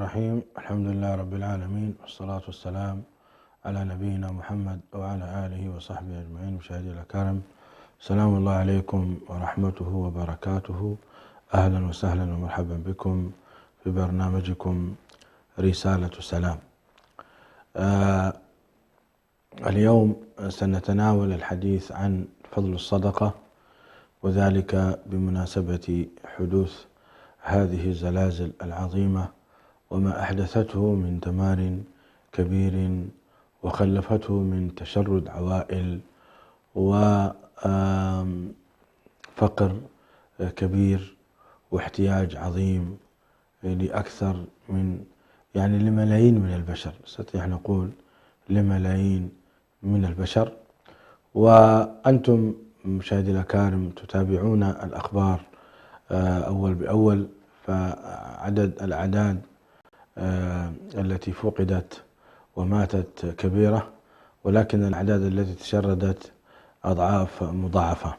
الرحيم. الحمد لله رب العالمين، والصلاة والسلام على نبينا محمد وعلى آله وصحبه أجمعين. مشاهدي الأكارم، سلام الله عليكم ورحمته وبركاته. أهلا وسهلا ومرحبا بكم في برنامجكم رسالة سلام. اليوم سنتناول الحديث عن فضل الصدقة، وذلك بمناسبة حدوث هذه الزلازل العظيمة وما أحدثته من دمار كبير وخلفته من تشرد عوائل وفقر كبير واحتياج عظيم لأكثر من لملايين من البشر، نستطيع نقول لملايين من البشر. وأنتم مشاهدي الأكارم تتابعون الأخبار أول بأول، فعدد الأعداد التي فقدت وماتت كبيرة، ولكن الأعداد التي تشردت أضعاف مضاعفة.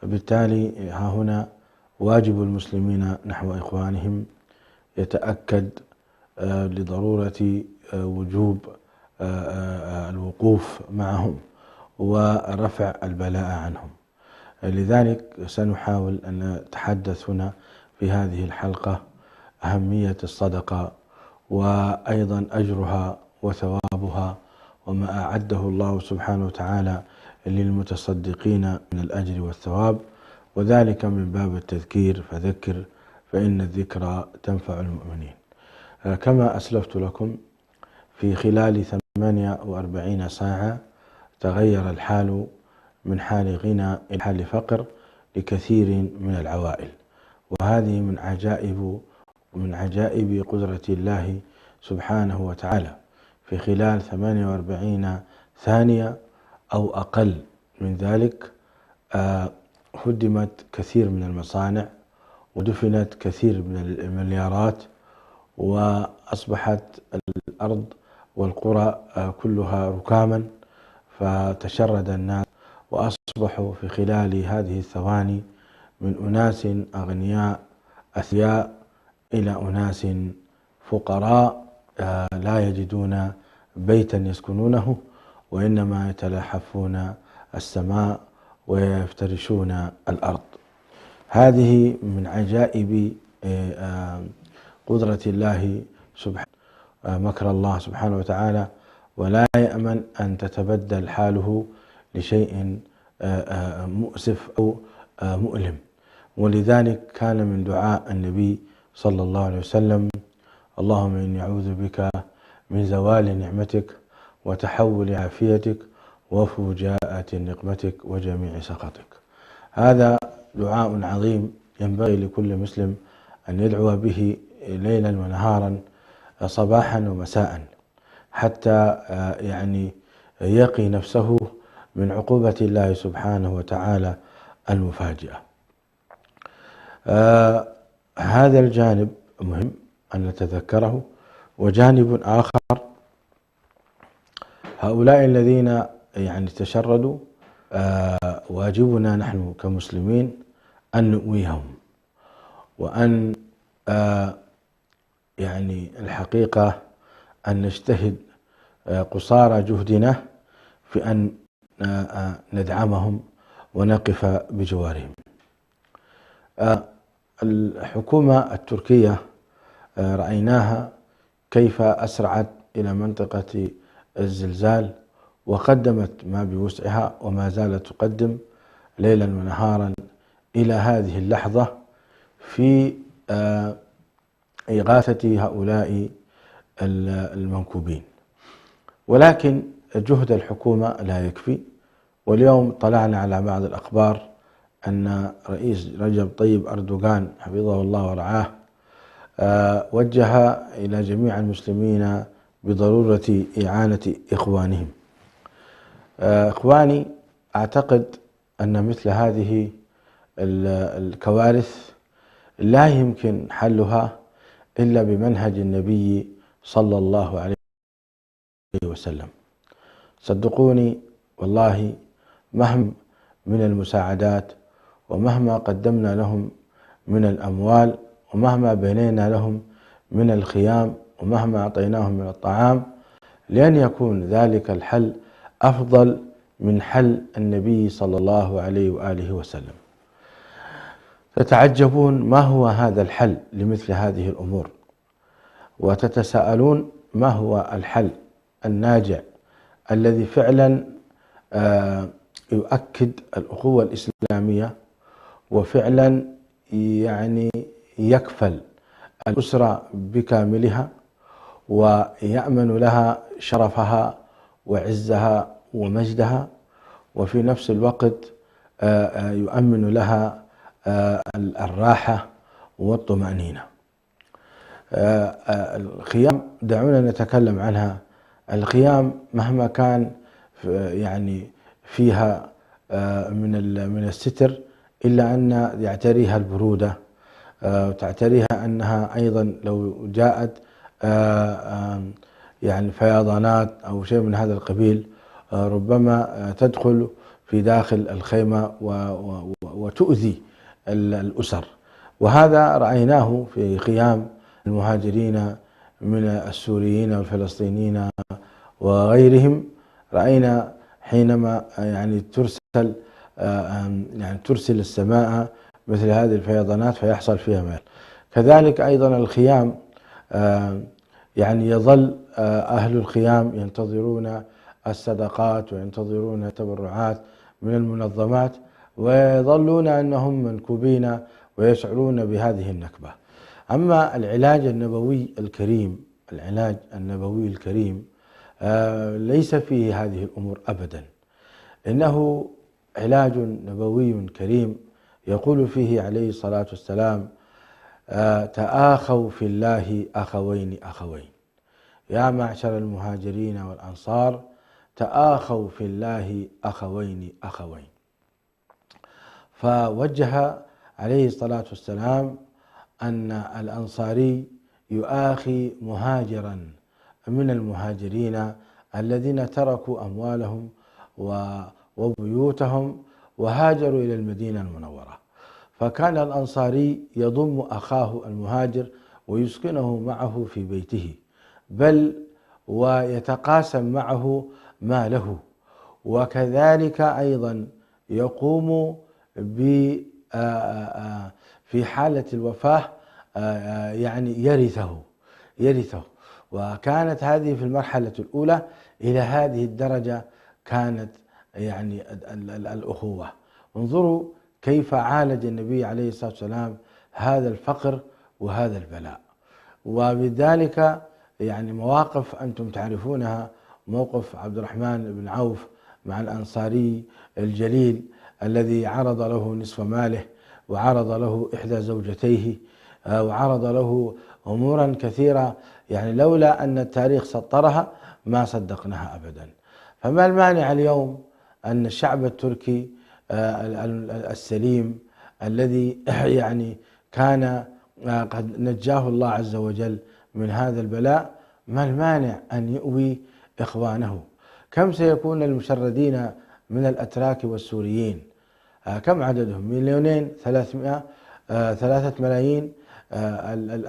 بالتالي ها هنا واجب المسلمين نحو إخوانهم يتأكد لضرورة وجوب الوقوف معهم ورفع البلاء عنهم. لذلك سنحاول أن نتحدث هنا في هذه الحلقة أهمية الصدقة، وأيضا أجرها وثوابها، وما أعده الله سبحانه وتعالى للمتصدقين من الأجر والثواب، وذلك من باب التذكير، فذكر فإن الذكرى تنفع المؤمنين. كما أسلفت لكم، في خلال 48 ساعة تغير الحال من حال غنى إلى حال فقر لكثير من العوائل، وهذه من عجائب قدرة الله سبحانه وتعالى. في خلال 48 ثانية أو أقل من ذلك هدمت كثير من المصانع، ودفنت كثير من المليارات، وأصبحت الأرض والقرى كلها ركاما، فتشرد الناس وأصبحوا في خلال هذه الثواني من أناس أغنياء أثرياء إلى أناس فقراء لا يجدون بيتا يسكنونه، وإنما يتلاحفون السماء ويفترشون الأرض. هذه من عجائب قدرة الله سبحانه، مكر الله سبحانه وتعالى، ولا يأمن أن تتبدل حاله لشيء مؤسف أو مؤلم. ولذلك كان من دعاء النبي صلى الله عليه وسلم: اللهم إني أعوذ بك من زوال نعمتك وتحول عافيتك وفجاءة نقمتك وجميع سخطك. هذا دعاء عظيم ينبغي لكل مسلم أن يدعو به ليلا ونهارا، صباحا ومساء، حتى يقي نفسه من عقوبة الله سبحانه وتعالى المفاجئة. هذا الجانب مهم أن نتذكره. وجانب آخر، هؤلاء الذين تشردوا، واجبنا نحن كمسلمين أن نؤويهم، وأن الحقيقة أن نجتهد قصارى جهدنا في أن ندعمهم ونقف بجوارهم. الحكومة التركية رأيناها كيف أسرعت إلى منطقة الزلزال، وقدمت ما بوسعها وما زالت تقدم ليلا ونهارا إلى هذه اللحظة في إغاثة هؤلاء المنكوبين. ولكن جهد الحكومة لا يكفي. واليوم طلعنا على بعض الأخبار أن رئيس رجب طيب أردوغان حفظه الله ورعاه وجه إلى جميع المسلمين بضرورة إعانة إخوانهم. إخواني، أعتقد أن مثل هذه الكوارث لا يمكن حلها إلا بمنهج النبي صلى الله عليه وسلم. صدقوني والله، مهما من المساعدات ومهما قدمنا لهم من الأموال ومهما بنينا لهم من الخيام ومهما أعطيناهم من الطعام لن يكون ذلك الحل أفضل من حل النبي صلى الله عليه وآله وسلم. تتعجبون ما هو هذا الحل لمثل هذه الأمور، وتتساءلون ما هو الحل الناجع الذي فعلا يؤكد الأخوة الإسلامية، وفعلا يعني يكفل الأسرة بكاملها ويأمن لها شرفها وعزها ومجدها، وفي نفس الوقت يؤمن لها الراحة والطمأنينة. الخيام دعونا نتكلم عنها. الخيام مهما كان يعني فيها من الستر إلا أن يعتريها البرودة، وتعتريها أنها أيضا لو جاءت يعني فيضانات أو شيء من هذا القبيل ربما تدخل في داخل الخيمة وتؤذي الأسر. وهذا رأيناه في خيام المهاجرين من السوريين والفلسطينيين وغيرهم. رأينا حينما يعني ترسل السماء مثل هذه الفيضانات فيحصل فيها مال. كذلك أيضا الخيام يعني يظل أهل الخيام ينتظرون الصدقات وينتظرون التبرعات من المنظمات، ويظلون أنهم منكوبين ويشعرون بهذه النكبة. أما العلاج النبوي الكريم ليس فيه هذه الأمور أبدا، إنه علاج نبوي كريم يقول فيه عليه الصلاة والسلام: تآخوا في الله أخوين أخوين، يا معشر المهاجرين والأنصار تآخوا في الله أخوين أخوين. فوجه عليه الصلاة والسلام أن الأنصاري يؤاخي مهاجرا من المهاجرين الذين تركوا أموالهم وبيوتهم وهاجروا إلى المدينة المنورة، فكان الأنصاري يضم أخاه المهاجر ويسكنه معه في بيته، بل ويتقاسم معه ماله، وكذلك أيضا يقوم في حالة الوفاة يعني يرثه. وكانت هذه في المرحلة الأولى. إلى هذه الدرجة كانت يعني الأخوة. انظروا كيف عالج النبي عليه الصلاة والسلام هذا الفقر وهذا البلاء. وبذلك يعني مواقف أنتم تعرفونها، موقف عبد الرحمن بن عوف مع الأنصاري الجليل الذي عرض له نصف ماله، وعرض له إحدى زوجتيه، وعرض له أمورا كثيرة يعني لولا أن التاريخ سطرها ما صدقناها أبدا. فما المانع اليوم أن الشعب التركي السليم الذي يعني كان قد نجاه الله عز وجل من هذا البلاء، ما المانع أن يؤوي إخوانه؟ كم سيكون المشردين من الأتراك والسوريين؟ كم عددهم؟ 2,300,000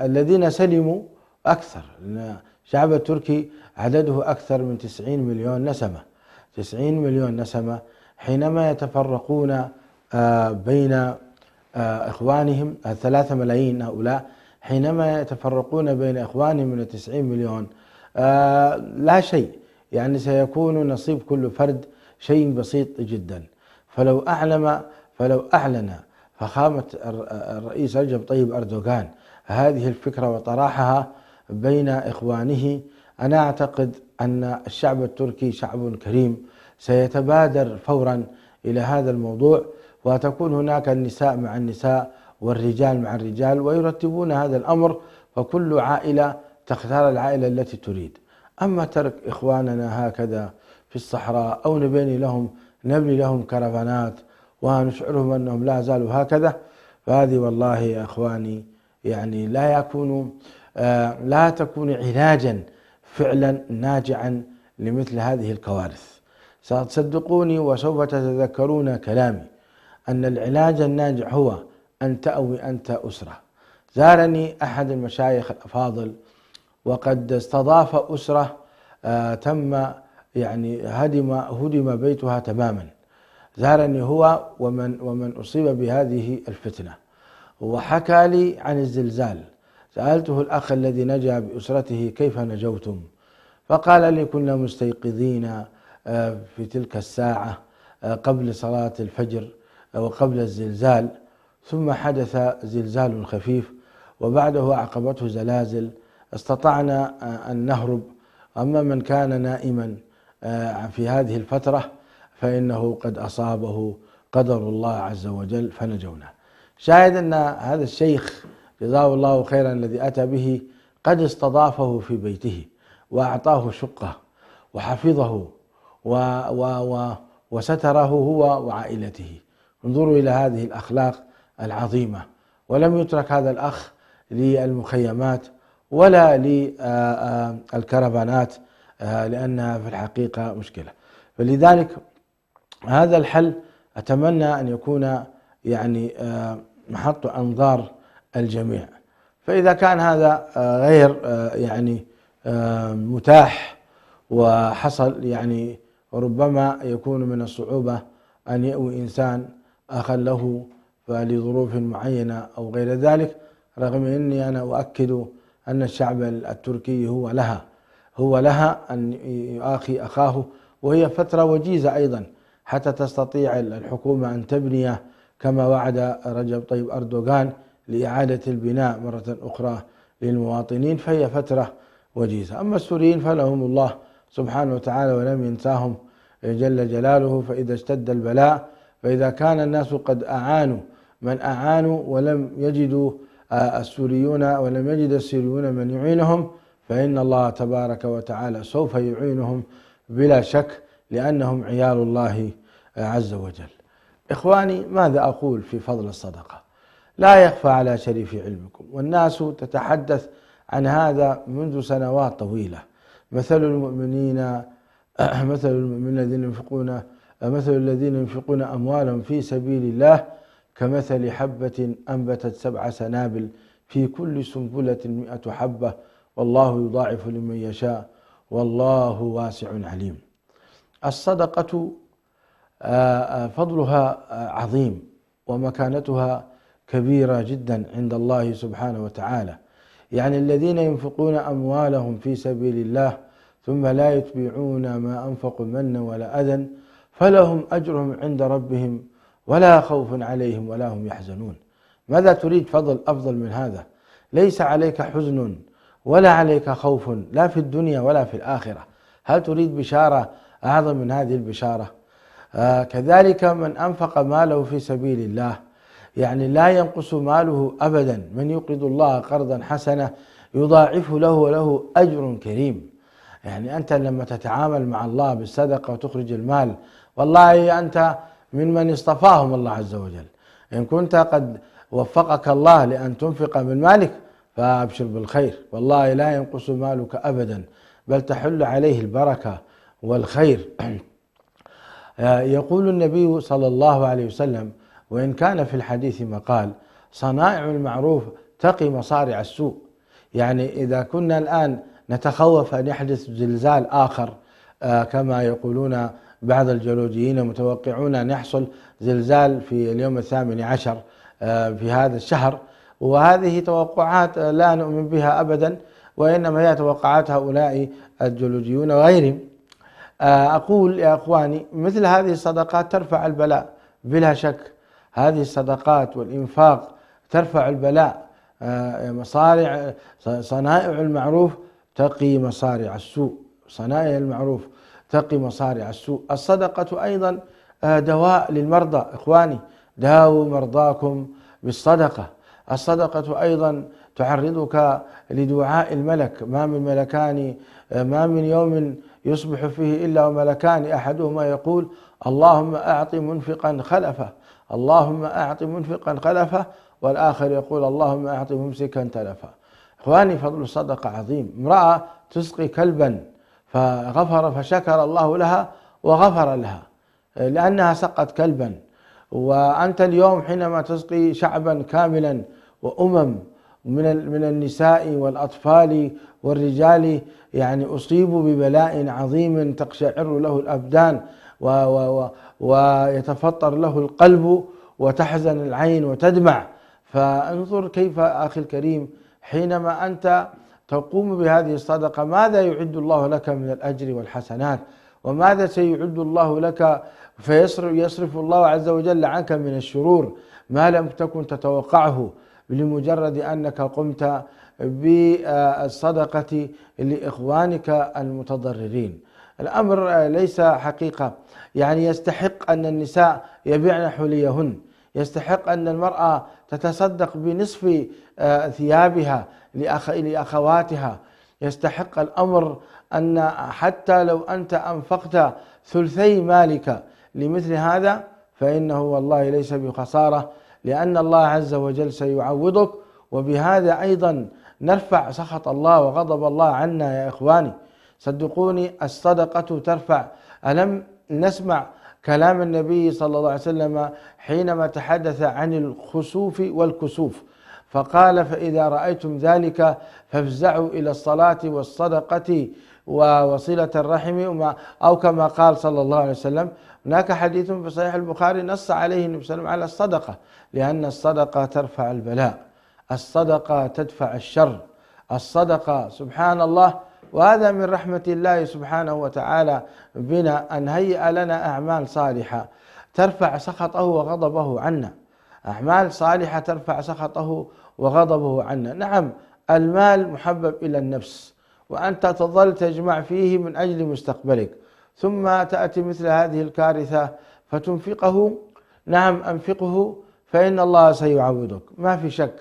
الذين سلموا أكثر، لأن الشعب التركي عدده أكثر من 90 مليون نسمة. 90 مليون نسمة حينما يتفرقون بين إخوانهم 3 ملايين هؤلاء، حينما يتفرقون بين إخوانهم من 90 مليون لا شيء، يعني سيكون نصيب كل فرد شيء بسيط جدا. فلو أعلن فخامة الرئيس رجب طيب أردوغان هذه الفكرة وطرحها بين إخوانه، أنا أعتقد أن الشعب التركي شعب كريم سيتبادر فورا إلى هذا الموضوع، وتكون هناك النساء مع النساء والرجال مع الرجال، ويرتبون هذا الأمر، فكل عائلة تختار العائلة التي تريد. أما ترك إخواننا هكذا في الصحراء أو نبني لهم كرفانات ونشعرهم أنهم لا زالوا هكذا، فهذه والله يا إخواني يعني لا تكون علاجا فعلا ناجعا لمثل هذه الكوارث. ستصدقوني وسوف تتذكرون كلامي أن العلاج الناجع هو أن تأوي أنت أسرة زارني أحد المشايخ الأفاضل وقد استضاف أسرة تم يعني هدم بيتها تماما. زارني هو ومن أصيب بهذه الفتنة وحكى لي عن الزلزال. سألته الأخ الذي نجا بأسرته كيف نجوتم؟ فقال لي كنا مستيقظين في تلك الساعة قبل صلاة الفجر وقبل الزلزال، ثم حدث زلزال خفيف وبعده أعقبته زلازل، استطعنا أن نهرب. أما من كان نائما في هذه الفترة فإنه قد أصابه قدر الله عز وجل فنجونا. شاهد أن هذا الشيخ جزاه الله خيرا الذي أتى به قد استضافه في بيته وأعطاه شقة وحفظه وستره هو وعائلته. انظروا إلى هذه الأخلاق العظيمة. ولم يترك هذا الأخ للمخيمات ولا للكرفانات لأنها في الحقيقة مشكلة. فلذلك هذا الحل أتمنى أن يكون يعني محط أنظار الجميع. فإذا كان هذا غير يعني متاح وحصل يعني ربما يكون من الصعوبة أن يأوي إنسان أخا له فلظروف معينة أو غير ذلك، رغم أني أنا أؤكد أن الشعب التركي هو لها أن يؤاخي أخاه، وهي فترة وجيزة أيضا حتى تستطيع الحكومة أن تبني كما وعد رجب طيب أردوغان لإعادة البناء مرة أخرى للمواطنين، فهي فترة وجيزة. أما السوريين فلهم الله سبحانه وتعالى ولم ينساهم جل جلاله. فإذا اشتد البلاء، فإذا كان الناس قد أعانوا من أعانوا ولم يجد السوريون من يعينهم، فإن الله تبارك وتعالى سوف يعينهم بلا شك، لأنهم عيال الله عز وجل. إخواني، ماذا أقول في فضل الصدقة؟ لا يخفى على شريف علمكم، والناس تتحدث عن هذا منذ سنوات طويلة. مثل المؤمنين مثل الذين ينفقون أموالهم في سبيل الله كمثل حبة أنبتت 7 سنابل في كل سنبلة 100 حبة والله يضاعف لمن يشاء والله واسع عليم. الصدقة فضلها عظيم ومكانتها كبيرة جدا عند الله سبحانه وتعالى. يعني الذين ينفقون أموالهم في سبيل الله ثم لا يتبعون ما أنفقوا منا ولا أذى فلهم أجرهم عند ربهم ولا خوف عليهم ولا هم يحزنون. ماذا تريد فضل أفضل من هذا؟ ليس عليك حزن ولا عليك خوف لا في الدنيا ولا في الآخرة. هل تريد بشارة أعظم من هذه البشارة؟ كذلك من أنفق ماله في سبيل الله يعني لا ينقص ماله أبدا. من يقرض الله قرضا حسنا يضاعفه له وله أجر كريم. يعني أنت لما تتعامل مع الله بالصدقة وتخرج المال، والله أنت من اصطفاهم الله عز وجل. إن كنت قد وفقك الله لأن تنفق من مالك فأبشر بالخير، والله لا ينقص مالك أبدا بل تحل عليه البركة والخير. يقول النبي صلى الله عليه وسلم، وإن كان في الحديث مقال: صنائع المعروف تقي مصارع السوء. يعني إذا كنا الآن نتخوف أن يحدث زلزال آخر كما يقولون بعض الجيولوجيين متوقعون أن يحصل زلزال في اليوم 18 في هذا الشهر، وهذه توقعات لا نؤمن بها أبدا، وإنما هي توقعات هؤلاء الجيولوجيون وغيرهم. أقول يا أخواني، مثل هذه الصدقات ترفع البلاء بلا شك. هذه الصدقات والإنفاق ترفع البلاء. صنائع المعروف تقي مصارع السوء. صنائع المعروف تقي مصارع السوء. الصدقة أيضا دواء للمرضى. إخواني، داووا مرضاكم بالصدقة. الصدقة أيضا تعرضك لدعاء الملك. ما من يوم يصبح فيه إلا وملكان أحدهما يقول: اللهم أعط منفقا خلفه، اللهم أعط منفقا خلفه، والآخر يقول: اللهم أعط ممسكا تلفه. إخواني، فضل الصدقة عظيم. امرأة تسقي كلبا فشكر الله لها وغفر لها لأنها سقت كلبا. وأنت اليوم حينما تسقي شعبا كاملا وأمم من النساء والأطفال والرجال يعني أصيبوا ببلاء عظيم تقشعر له الأبدان ويتفطر له القلب وتحزن العين وتدمع. فانظر كيف أخي الكريم حينما أنت تقوم بهذه الصدقة ماذا يعد الله لك من الأجر والحسنات، وماذا سيعد الله لك، يصرف الله عز وجل عنك من الشرور ما لم تكن تتوقعه لمجرد أنك قمت بالصدقة لإخوانك المتضررين. الأمر ليس حقيقة، يعني يستحق أن النساء يبيعن حليهن، يستحق أن المرأة تتصدق بنصف ثيابها لأخواتها، يستحق الأمر أن حتى لو أنت أنفقت ثلثي مالك لمثل هذا فإنه والله ليس بخسارة، لأن الله عز وجل سيعوضك. وبهذا أيضا نرفع سخط الله وغضب الله عنا يا إخواني. صدقوني الصدقة ترفع. ألم نسمع كلام النبي صلى الله عليه وسلم حينما تحدث عن الخسوف والكسوف فقال: فإذا رأيتم ذلك فافزعوا إلى الصلاة والصدقة وصلة الرحم، أو كما قال صلى الله عليه وسلم. هناك حديث في صحيح البخاري نص عليه النبي صلى الله عليه وسلم على الصدقة، لأن الصدقة ترفع البلاء، الصدقة تدفع الشر، الصدقة سبحان الله. وهذا من رحمة الله سبحانه وتعالى بنا أن هيئ لنا أعمال صالحة ترفع سخطه وغضبه عنا، أعمال صالحة ترفع سخطه وغضبه عنا. نعم المال محبب إلى النفس، وأنت تظل تجمع فيه من أجل مستقبلك، ثم تأتي مثل هذه الكارثة فتنفقه. نعم أنفقه فإن الله سيعوضك، ما في شك.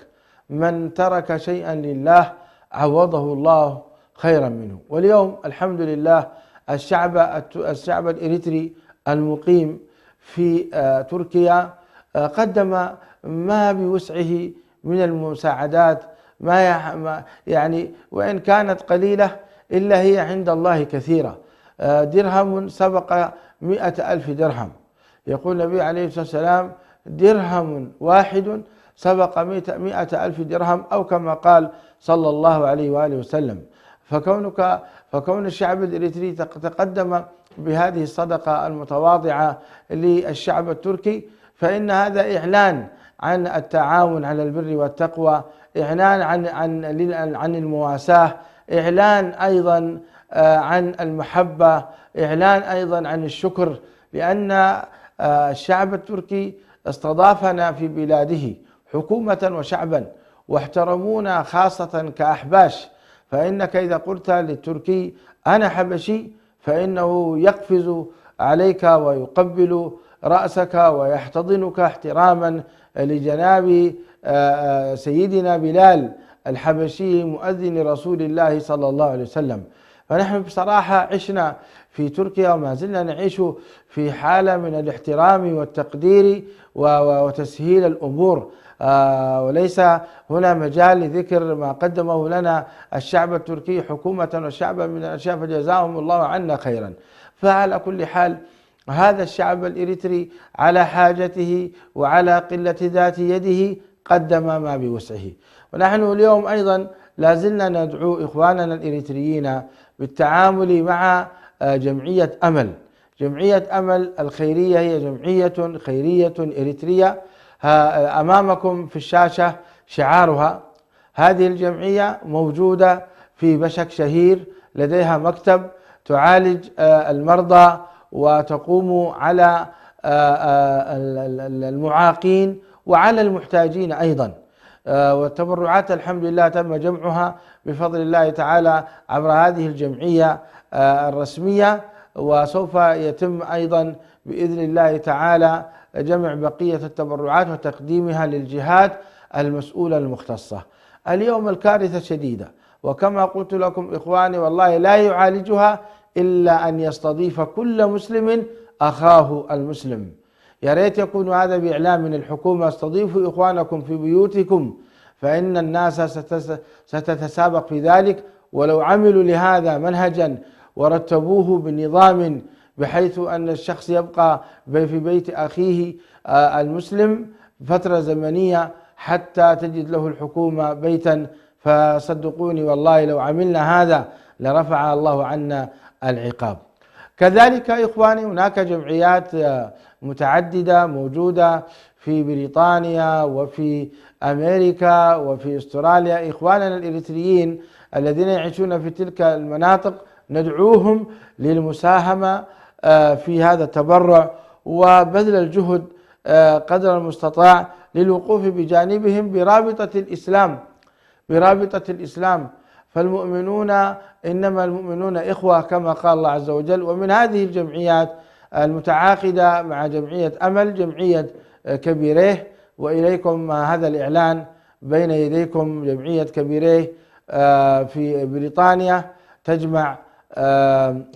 من ترك شيئا لله عوضه الله خيرا منه. واليوم الحمد لله الشعب الإريتري المقيم في تركيا قدم ما بوسعه من المساعدات، ما يعني وإن كانت قليلة إلا هي عند الله كثيرة. درهم سبق 100,000 درهم. يقول النبي عليه الصلاة والسلام: درهم واحد سبق 100,000 درهم، أو كما قال صلى الله عليه وآله وسلم. فكون الشعب الإريتري تقدم بهذه الصدقة المتواضعة للشعب التركي فإن هذا إعلان عن التعاون على البر والتقوى، إعلان عن المواساة، إعلان أيضا عن المحبة، إعلان أيضا عن الشكر، لأن الشعب التركي استضافنا في بلاده حكومة وشعبا واحترمونا خاصة كأحباش. فإنك إذا قلت للتركي أنا حبشي فإنه يقفز عليك ويقبل رأسك ويحتضنك احتراما لجناب سيدنا بلال الحبشي مؤذن رسول الله صلى الله عليه وسلم. فنحن بصراحة عشنا في تركيا وما زلنا نعيش في حالة من الاحترام والتقدير وتسهيل الأمور، وليس هنا مجال لذكر ما قدمه لنا الشعب التركي حكومة وشعبا من الأشياء فجزاهم الله عنا خيرا. فعلى كل حال هذا الشعب الإريتري على حاجته وعلى قلة ذات يده قدم ما بوسعه. ونحن اليوم أيضا لازلنا ندعو إخواننا الإريتريين بالتعامل مع جمعية أمل. جمعية أمل الخيرية هي جمعية خيرية إريترية، أمامكم في الشاشة شعارها. هذه الجمعية موجودة في بشك شهير، لديها مكتب تعالج المرضى وتقوم على المعاقين وعلى المحتاجين أيضا. والتبرعات الحمد لله تم جمعها بفضل الله تعالى عبر هذه الجمعية الرسمية، وسوف يتم أيضا بإذن الله تعالى جمع بقية التبرعات وتقديمها للجهات المسؤولة المختصة. اليوم الكارثة شديدة، وكما قلت لكم إخواني والله لا يعالجها إلا أن يستضيف كل مسلم أخاه المسلم. يا ريت يكون هذا بإعلام من الحكومة: استضيفوا إخوانكم في بيوتكم، فإن الناس ستتسابق في ذلك. ولو عملوا لهذا منهجا ورتبوه بنظام بحيث أن الشخص يبقى في بيت أخيه المسلم فترة زمنية حتى تجد له الحكومة بيتا، فصدقوني والله لو عملنا هذا لرفع الله عنا العقاب. كذلك إخواني هناك جمعيات متعددة موجودة في بريطانيا وفي أمريكا وفي أستراليا. إخواننا الإريتريين الذين يعيشون في تلك المناطق ندعوهم للمساهمة في هذا التبرع وبذل الجهد قدر المستطاع للوقوف بجانبهم برابطة الإسلام. فالمؤمنون إنما المؤمنون إخوة كما قال الله عز وجل. ومن هذه الجمعيات المتعاقدة مع جمعية أمل جمعية كبيريه، وإليكم هذا الإعلان بين يديكم. جمعية كبيريه في بريطانيا تجمع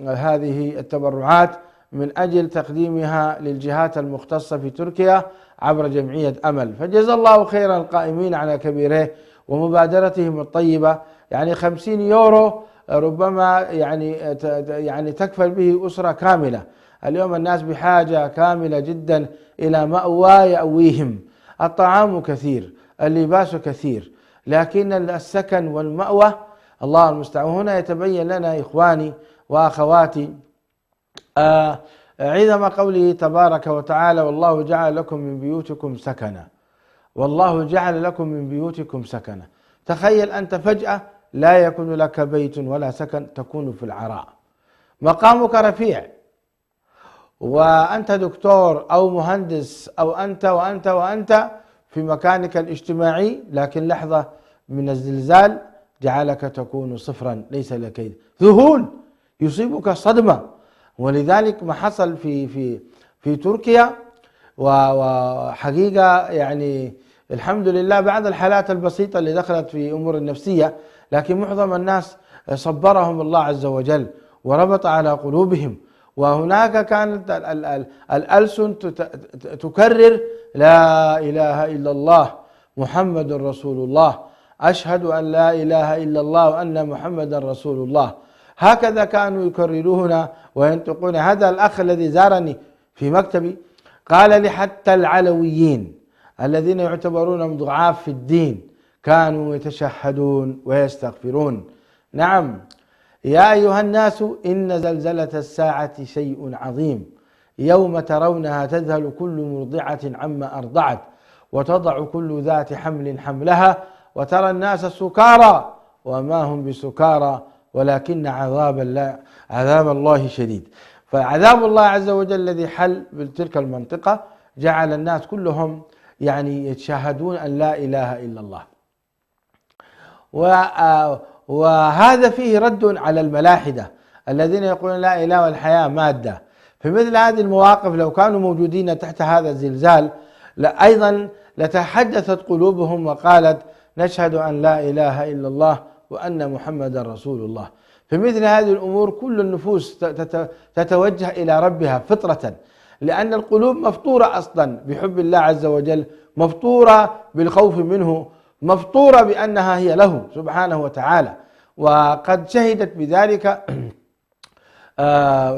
هذه التبرعات من أجل تقديمها للجهات المختصة في تركيا عبر جمعية أمل. فجزا الله خيرا القائمين على كبيريه ومبادرتهم الطيبة. يعني 50 يورو ربما يعني تكفل به أسرة كاملة. اليوم الناس بحاجة كاملة جدا إلى مأوى يأويهم. الطعام كثير، اللباس كثير، لكن السكن والمأوى الله المستعان. هنا يتبين لنا إخواني وأخواتي عظم قوله تبارك وتعالى: والله جعل لكم من بيوتكم سكنا. والله جعل لكم من بيوتكم سكنا. تخيل أنت فجأة لا يكون لك بيت ولا سكن، تكون في العراء، مقامك رفيع، وأنت دكتور أو مهندس أو أنت وأنت وأنت في مكانك الاجتماعي، لكن لحظة من الزلزال جعلك تكون صفرا، ليس لك ذهول، يصيبك صدمة. ولذلك ما حصل في تركيا، وحقيقة يعني الحمد لله بعد الحالات البسيطة اللي دخلت في أمور النفسية، لكن معظم الناس صبرهم الله عز وجل وربط على قلوبهم. وهناك كانت الألسن تكرر: لا إله إلا الله محمد رسول الله، أشهد أن لا إله إلا الله وأن محمد رسول الله. هكذا كانوا يكررون وينطقون. هذا الأخ الذي زارني في مكتبي قال لي حتى العلويين الذين يعتبرون ضعاف في الدين كانوا يتشهدون ويستغفرون. نعم يا أيها الناس إن زلزلة الساعة شيء عظيم، يوم ترونها تذهل كل مرضعة عما أرضعت وتضع كل ذات حمل حملها وترى الناس سكارى وما هم بسكارى ولكن عذاب الله شديد. فعذاب الله عز وجل الذي حل بتلك المنطقة جعل الناس كلهم يعني يتشاهدون أن لا إله إلا الله. وهذا فيه رد على الملاحدة الذين يقولون لا إله والحياة مادة. في مثل هذه المواقف لو كانوا موجودين تحت هذا الزلزال أيضا لتحدثت قلوبهم وقالت: نشهد أن لا إله إلا الله وأن محمد رسول الله. في مثل هذه الأمور كل النفوس تتوجه إلى ربها فطرة، لأن القلوب مفطورة أصلا بحب الله عز وجل، مفطورة بالخوف منه، مفطورة بأنها هي له سبحانه وتعالى. وقد شهدت بذلك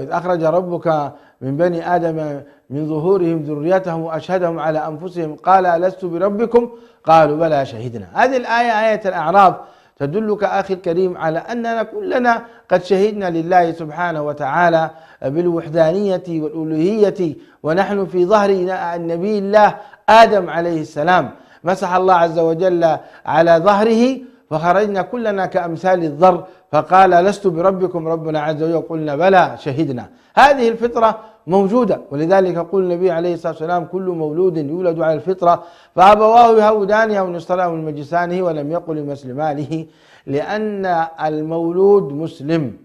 إذ أخرج ربك من بني آدم من ظهورهم ذريتهم وأشهدهم على أنفسهم قال: ألست بربكم؟ قالوا بلى شهدنا. هذه الآية آية الأعراف تدلك أخي الكريم على أننا كلنا قد شهدنا لله سبحانه وتعالى بالوحدانية والألوهية، ونحن في ظهر النبي الله آدم عليه السلام مسح الله عز وجل على ظهره فخرجنا كلنا كأمثال الذر فقال: لست بربكم؟ ربنا عز وجل قلنا بلى شهدنا. هذه الفطرة موجودة، ولذلك يقول النبي عليه الصلاة والسلام: كل مولود يولد على الفطرة فأبواه يهودانه أو نصرانه أو مجسانه ولم يقل يمسلمانه، لأن المولود مسلم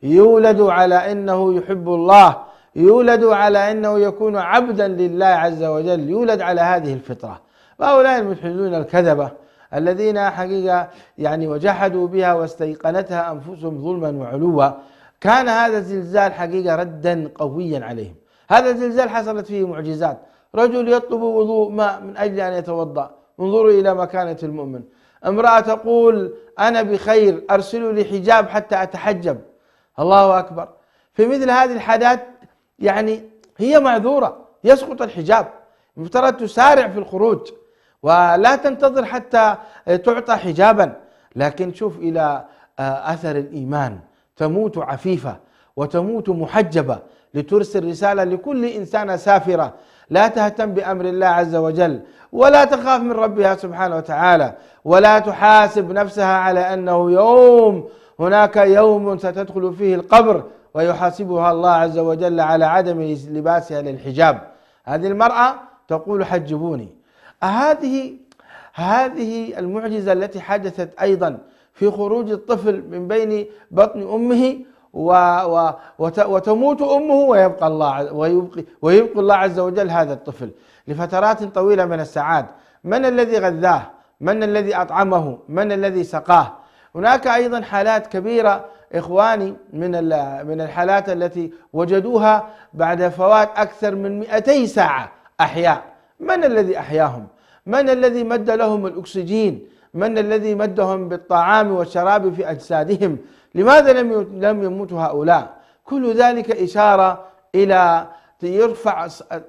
يولد على أنه يحب الله، يولد على أنه يكون عبدا لله عز وجل، يولد على هذه الفطرة. وهؤلاء الملحدون الكذبة الذين حقيقة يعني وجحدوا بها واستيقنتها أنفسهم ظلما وعلوا، كان هذا الزلزال حقيقة ردا قويا عليهم. هذا الزلزال حصلت فيه معجزات. رجل يطلب وضوء ماء من أجل أن يتوضأ، انظروا إلى مكانة المؤمن. امرأة تقول: أنا بخير، أرسلوا لي حجاب حتى أتحجب. الله أكبر. في مثل هذه الحالات يعني هي معذورة، يسقط الحجاب، المفترض تسارع في الخروج، ولا تنتظر حتى تعطى حجابا، لكن شوف إلى أثر الإيمان، تموت عفيفة وتموت محجبة لترسل رسالة لكل إنسانة سافرة لا تهتم بأمر الله عز وجل، ولا تخاف من ربها سبحانه وتعالى، ولا تحاسب نفسها على أنه هناك يوم ستدخل فيه القبر ويحاسبها الله عز وجل على عدم لباسها للحجاب. هذه المرأة تقول حجبوني. هذه المعجزة التي حدثت أيضا في خروج الطفل من بين بطن أمه وتموت أمه ويبقي الله عز وجل هذا الطفل لفترات طويلة من الساعات. من الذي غذاه؟ من الذي أطعمه؟ من الذي سقاه؟ هناك أيضا حالات كبيرة إخواني من الحالات التي وجدوها بعد فوات أكثر من 200 ساعة أحياء. من الذي أحياهم؟ من الذي مد لهم الأكسجين؟ من الذي مدهم بالطعام والشراب في أجسادهم؟ لماذا لم يموتوا هؤلاء؟ كل ذلك إشارة إلى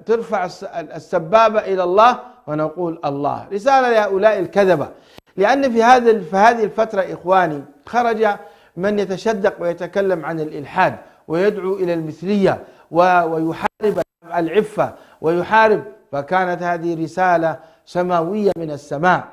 ترفع السبابة إلى الله ونقول الله. رسالة لهؤلاء الكذبة، لأن في هذه الفترة إخواني خرج من يتشدق ويتكلم عن الإلحاد ويدعو إلى المثلية ويحارب العفة ويحارب، فكانت هذه رسالة سماوية من السماء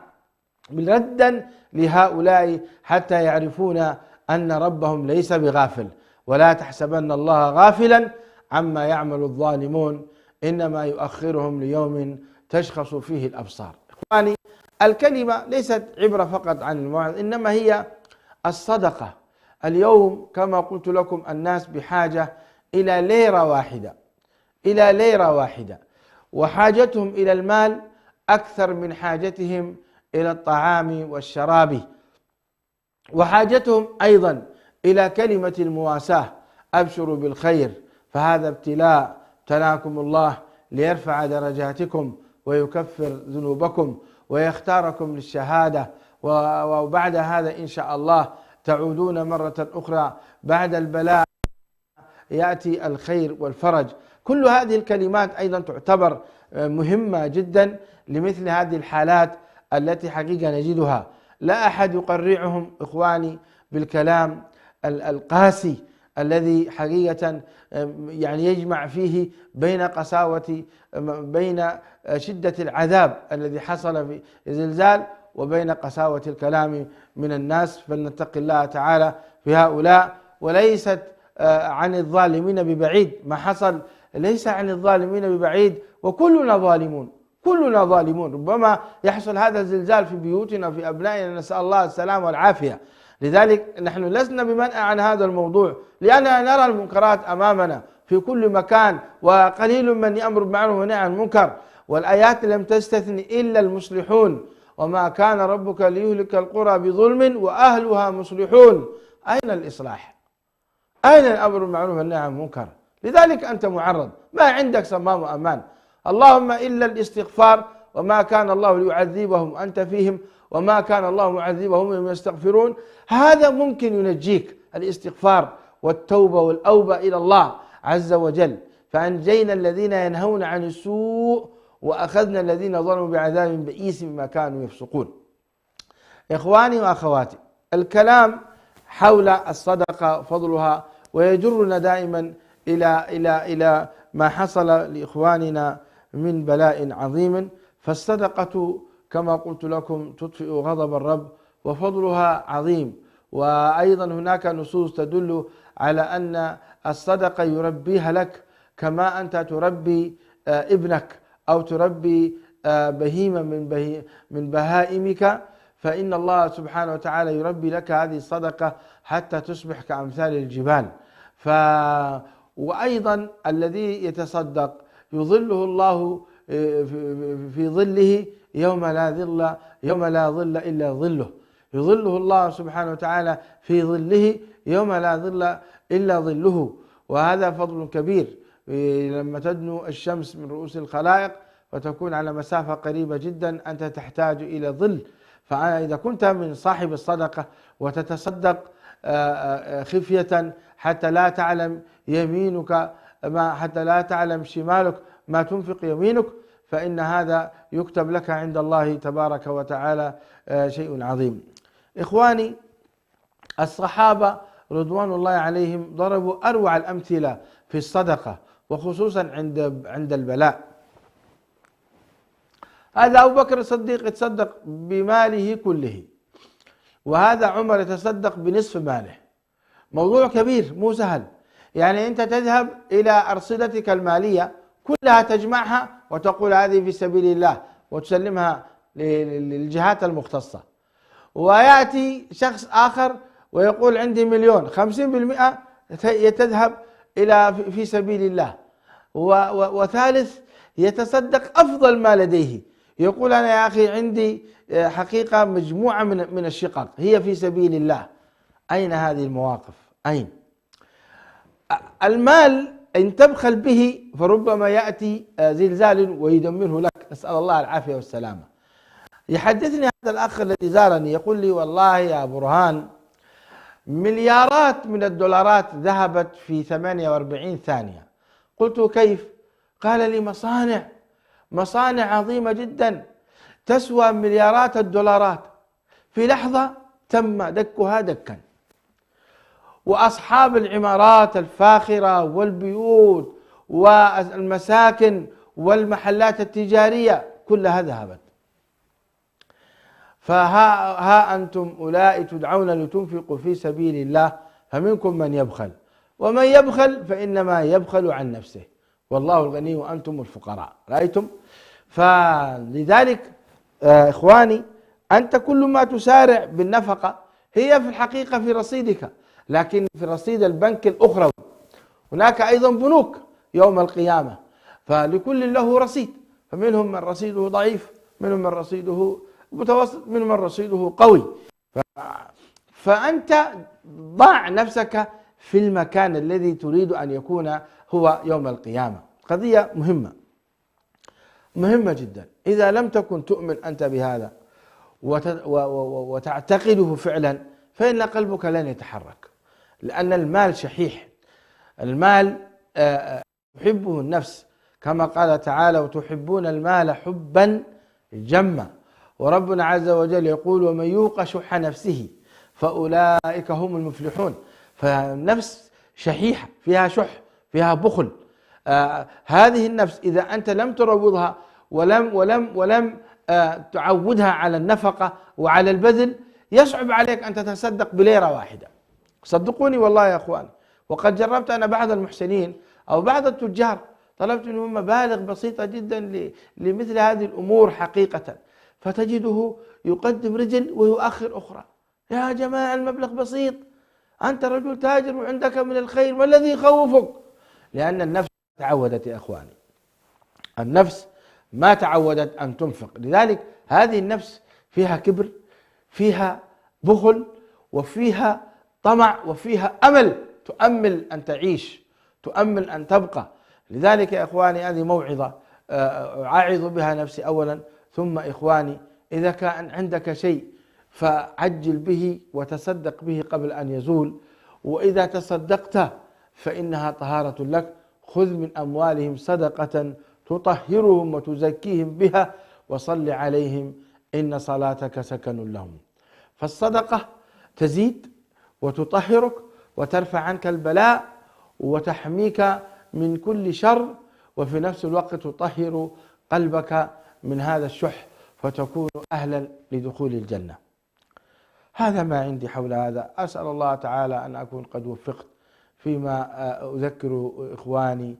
ردا لهؤلاء حتى يعرفون أن ربهم ليس بغافل. ولا تحسبن الله غافلا عما يعمل الظالمون إنما يؤخرهم ليوم تشخص فيه الأبصار. إخواني، الكلمة ليست عبرة فقط عن الموعظة، إنما هي الصدقة. اليوم كما قلت لكم الناس بحاجة إلى ليرة واحدة، وحاجتهم إلى المال أكثر من حاجتهم إلى الطعام والشراب، وحاجتهم أيضا إلى كلمة المواساة: أبشروا بالخير فهذا ابتلاء ابتلاكم الله ليرفع درجاتكم ويكفر ذنوبكم ويختاركم للشهادة، وبعد هذا إن شاء الله تعودون مرة أخرى بعد البلاء يأتي الخير والفرج. كل هذه الكلمات أيضا تعتبر مهمة جدا لمثل هذه الحالات التي حقيقة نجدها. لا أحد يقرعهم إخواني بالكلام القاسي الذي حقيقة يعني يجمع فيه بين شدة العذاب الذي حصل في الزلزال وبين قساوة الكلام من الناس. فلنتقي الله تعالى في هؤلاء، وليست عن الظالمين ببعيد. ما حصل ليس عن الظالمين ببعيد، وكلنا ظالمون. ربما يحصل هذا الزلزال في بيوتنا في أبنائنا، نسأل الله السلامة والعافية. لذلك نحن لسنا بمنأى عن هذا الموضوع، لأننا نرى المنكرات أمامنا في كل مكان، وقليل من يأمر بالمعروف وينهى عن المنكر، والآيات لم تستثني إلا المصلحون. وما كان ربك ليهلك القرى بظلم وأهلها مصلحون. أين الإصلاح؟ أين الأمر بالمعروف والنهي عن المنكر؟ لذلك أنت معرض، ما عندك صمام وأمان. اللهم إلا الاستغفار، وما كان الله ليعذبهم أنت فيهم وما كان الله معذبهم وهم يستغفرون. هذا ممكن ينجيك، الاستغفار والتوبة والأوبة إلى الله عز وجل. فأنجينا الذين ينهون عن السوء وأخذنا الذين ظلموا بعذاب بئيس بما كانوا يفسقون. إخواني وأخواتي، الكلام حول الصدقة فضلها ويجرنا دائما إلى ما حصل لإخواننا من بلاء عظيم. فالصدقة كما قلت لكم تطفئ غضب الرب وفضلها عظيم. وأيضا هناك نصوص تدل على أن الصدقة يربيها لك كما أنت تربي ابنك أو تربي بهيمة من بهائمك، فإن الله سبحانه وتعالى يربي لك هذه الصدقة حتى تصبح كأمثال الجبال. وأيضا الذي يتصدق يظله الله في ظله يوم لا ظل إلا ظله. يظله الله سبحانه وتعالى في ظله يوم لا ظل إلا ظله. وهذا فضل كبير لما تدنو الشمس من رؤوس الخلائق وتكون على مسافة قريبة جدا أنت تحتاج إلى ظل. فإذا كنت من صاحب الصدقة وتتصدق خفية حتى لا تعلم يمينك حتى لا تعلم شمالك ما تنفق يمينك، فإن هذا يكتب لك عند الله تبارك وتعالى شيء عظيم. إخواني، الصحابة رضوان الله عليهم ضربوا أروع الأمثلة في الصدقة، وخصوصا عند البلاء. هذا أبو بكر الصديق يتصدق بماله كله، وهذا عمر يتصدق بنصف ماله. موضوع كبير مو سهل. يعني أنت تذهب إلى أرصدتك المالية كلها تجمعها وتقول هذه في سبيل الله وتسلمها للجهات المختصة، ويأتي شخص آخر ويقول عندي مليون، 50% تذهب إلى في سبيل الله، وثالث يتصدق أفضل ما لديه، يقول أنا يا أخي عندي حقيقة مجموعة من الشقق هي في سبيل الله. أين هذه المواقف؟ أين؟ المال إن تبخل به فربما يأتي زلزال ويدمره لك، نسأل الله العافية والسلامة. يحدثني هذا الأخ الذي زارني يقول لي والله يا برهان مليارات من الدولارات ذهبت في 48 ثانية. قلت كيف؟ قال لي مصانع عظيمة جدا تسوى مليارات الدولارات، في لحظة تم دكها دكا، وأصحاب العمارات الفاخرة والبيوت والمساكن والمحلات التجارية كلها ذهبت. فها أنتم أولئك تدعون لتنفقوا في سبيل الله فمنكم من يبخل، ومن يبخل فإنما يبخل عن نفسه والله الغني وأنتم الفقراء. رأيتم؟ فلذلك إخواني، أنت كل ما تسارع بالنفقة هي في الحقيقة في رصيدك، لكن في رصيد البنك الأخروي هناك أيضا بنوك يوم القيامة، فلكل له رصيد، فمنهم من رصيده ضعيف، منهم من رصيده متوسط، منهم من رصيده قوي. فأنت ضع نفسك في المكان الذي تريد أن يكون هو يوم القيامة. قضية مهمة جدا. إذا لم تكن تؤمن أنت بهذا وتعتقده فعلا فإن قلبك لن يتحرك، لأن المال شحيح، المال تحبه النفس كما قال تعالى وتحبون المال حبا جما، وربنا عز وجل يقول ومن يوق شح نفسه فأولئك هم المفلحون. فالنفس شحيحة، فيها شح، فيها بخل. هذه النفس إذا أنت لم تروضها ولم تعودها على النفقة وعلى البذل يصعب عليك أن تتصدق بليرة واحدة. صدقوني والله يا أخوان، وقد جربت أنا بعض المحسنين أو بعض التجار طلبت منهم مبالغ بسيطة جدا لمثل هذه الأمور حقيقة، فتجده يقدم رجل ويؤخر أخرى. يا جماعة المبلغ بسيط، أنت رجل تاجر وعندك من الخير، ما الذي يخوفك؟ لأن النفس تعودت يا أخواني، النفس ما تعودت أن تنفق. لذلك هذه النفس فيها كبر، فيها بخل، وفيها طمع، وفيها أمل، تؤمل أن تعيش، تؤمل أن تبقى. لذلك يا إخواني هذه موعظة أعظ بها نفسي أولا، ثم إخواني إذا كان عندك شيء فعجل به وتصدق به قبل أن يزول، وإذا تصدقت فإنها طهارة لك. خذ من أموالهم صدقة تطهرهم وتزكيهم بها وصل عليهم إن صلاتك سكن لهم. فالصدقة تزيد وتطهرك وترفع عنك البلاء وتحميك من كل شر، وفي نفس الوقت تطهر قلبك من هذا الشح فتكون أهلا لدخول الجنة. هذا ما عندي حول هذا. أسأل الله تعالى أن أكون قد وفقت فيما أذكر إخواني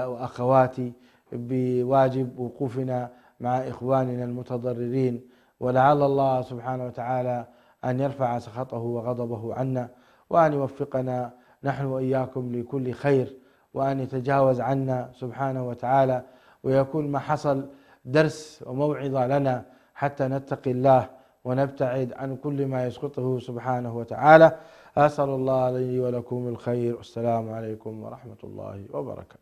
وأخواتي بواجب وقوفنا مع إخواننا المتضررين، ولعل الله سبحانه وتعالى أن يرفع سخطه وغضبه عنا، وأن يوفقنا نحن وإياكم لكل خير، وأن يتجاوز عنا سبحانه وتعالى، ويكون ما حصل درس وموعظة لنا حتى نتقي الله ونبتعد عن كل ما يسقطه سبحانه وتعالى. أسأل الله لي ولكم الخير. والسلام عليكم ورحمة الله وبركاته.